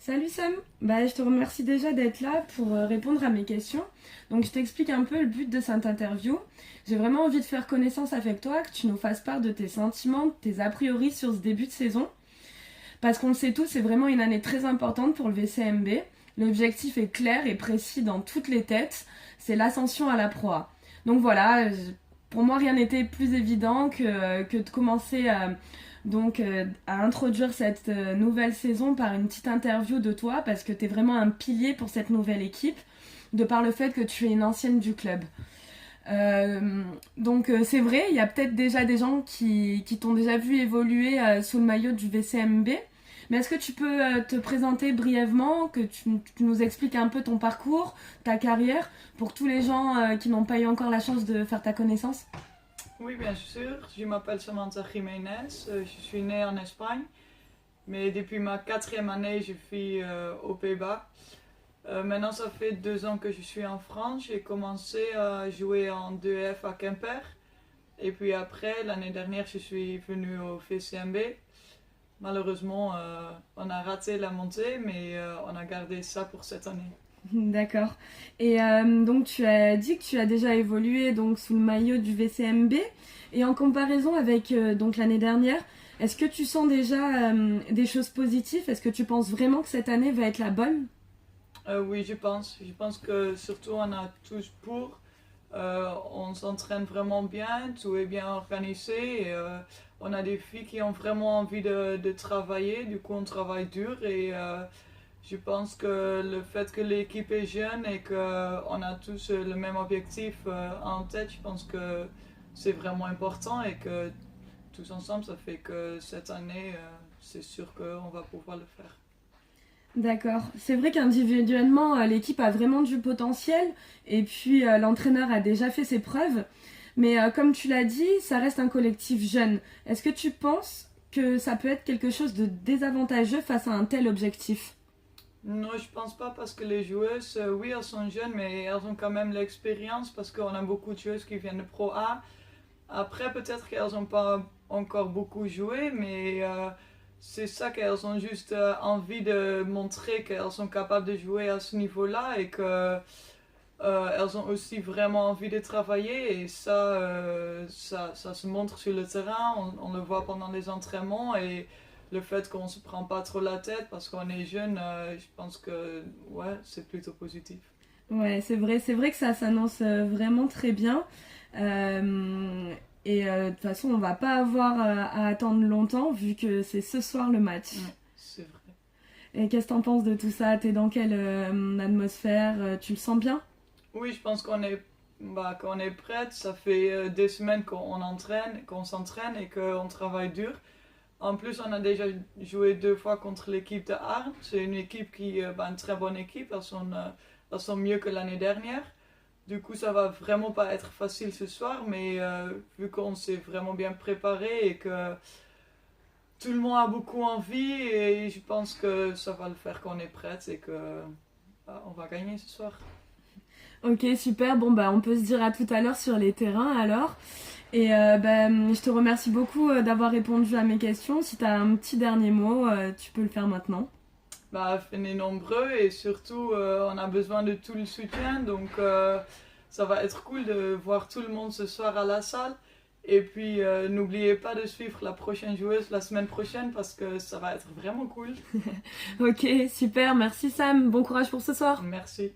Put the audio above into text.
Salut Sam, je te remercie déjà d'être là pour répondre à mes questions. Donc je t'explique un peu le but de cette interview. J'ai vraiment envie de faire connaissance avec toi, que tu nous fasses part de tes sentiments, de tes a priori sur ce début de saison. Parce qu'on le sait tous, c'est vraiment une année très importante pour le VCMB. L'objectif est clair et précis dans toutes les têtes, c'est l'ascension à la Pro A. Donc voilà, pour moi rien n'était plus évident que de commencer à introduire cette nouvelle saison par une petite interview de toi parce que tu es vraiment un pilier pour cette nouvelle équipe de par le fait que tu es une ancienne du club. C'est vrai, il y a peut-être déjà des gens qui t'ont déjà vu évoluer sous le maillot du VCMB. Mais est-ce que tu peux te présenter brièvement, que tu nous expliques un peu ton parcours, ta carrière, pour tous les gens qui n'ont pas eu encore la chance de faire ta connaissance? Oui, bien sûr. Je m'appelle Samantha Jiménez. Je suis née en Espagne, mais depuis ma quatrième année, je vis aux Pays-Bas. Maintenant, ça fait 2 ans que je suis en France. J'ai commencé à jouer en 2F à Quimper. Et puis après, l'année dernière, je suis venue au VCMB. Malheureusement, on a raté la montée, mais on a gardé ça pour cette année. D'accord. Et donc tu as dit que tu as déjà évolué donc sous le maillot du VCMB. Et en comparaison avec donc l'année dernière, est-ce que tu sens déjà des choses positives? Est-ce que tu penses vraiment que cette année va être la bonne? Oui, je pense. Je pense que surtout on a tous pour. On s'entraîne vraiment bien, tout est bien organisé. Et, on a des filles qui ont vraiment envie de travailler, du coup on travaille dur et je pense que le fait que l'équipe est jeune et qu'on a tous le même objectif en tête, je pense que c'est vraiment important et que tous ensemble ça fait que cette année c'est sûr qu'on va pouvoir le faire. D'accord. C'est vrai qu'individuellement, l'équipe a vraiment du potentiel et puis l'entraîneur a déjà fait ses preuves. Mais comme tu l'as dit, ça reste un collectif jeune. Est-ce que tu penses que ça peut être quelque chose de désavantageux face à un tel objectif? Non, je pense pas parce que les joueuses, oui, elles sont jeunes, mais elles ont quand même l'expérience parce qu'on a beaucoup de joueuses qui viennent de Pro A. Après, peut-être qu'elles n'ont pas encore beaucoup joué, mais c'est ça qu'elles ont juste envie de montrer qu'elles sont capables de jouer à ce niveau-là et que elles ont aussi vraiment envie de travailler et ça se montre sur le terrain, on le voit pendant les entraînements et le fait qu'on se prend pas trop la tête parce qu'on est jeune, je pense que ouais, c'est plutôt positif. Ouais, c'est vrai que ça s'annonce vraiment très bien. Euh, de toute façon, on va pas avoir à attendre longtemps vu que c'est ce soir le match. Ouais, c'est vrai. Et qu'est-ce que t'en penses de tout ça? T'es dans quelle atmosphère? Tu le sens bien? Oui, je pense qu'on est prête. Ça fait des semaines qu'on s'entraîne et qu'on travaille dur. En plus, on a déjà joué 2 fois contre l'équipe de Arles. C'est une équipe une très bonne équipe. Elles sont mieux que l'année dernière. Du coup, ça va vraiment pas être facile ce soir, mais vu qu'on s'est vraiment bien préparé et que tout le monde a beaucoup envie, et je pense que ça va le faire qu'on est prête et que on va gagner ce soir. Ok, super. Bon, on peut se dire à tout à l'heure sur les terrains alors. Et je te remercie beaucoup d'avoir répondu à mes questions. Si t'as un petit dernier mot, tu peux le faire maintenant. Venez nombreux et surtout on a besoin de tout le soutien donc ça va être cool de voir tout le monde ce soir à la salle et puis n'oubliez pas de suivre la prochaine joueuse la semaine prochaine parce que ça va être vraiment cool. Ok, super. Merci Sam. Bon courage pour ce soir. Merci.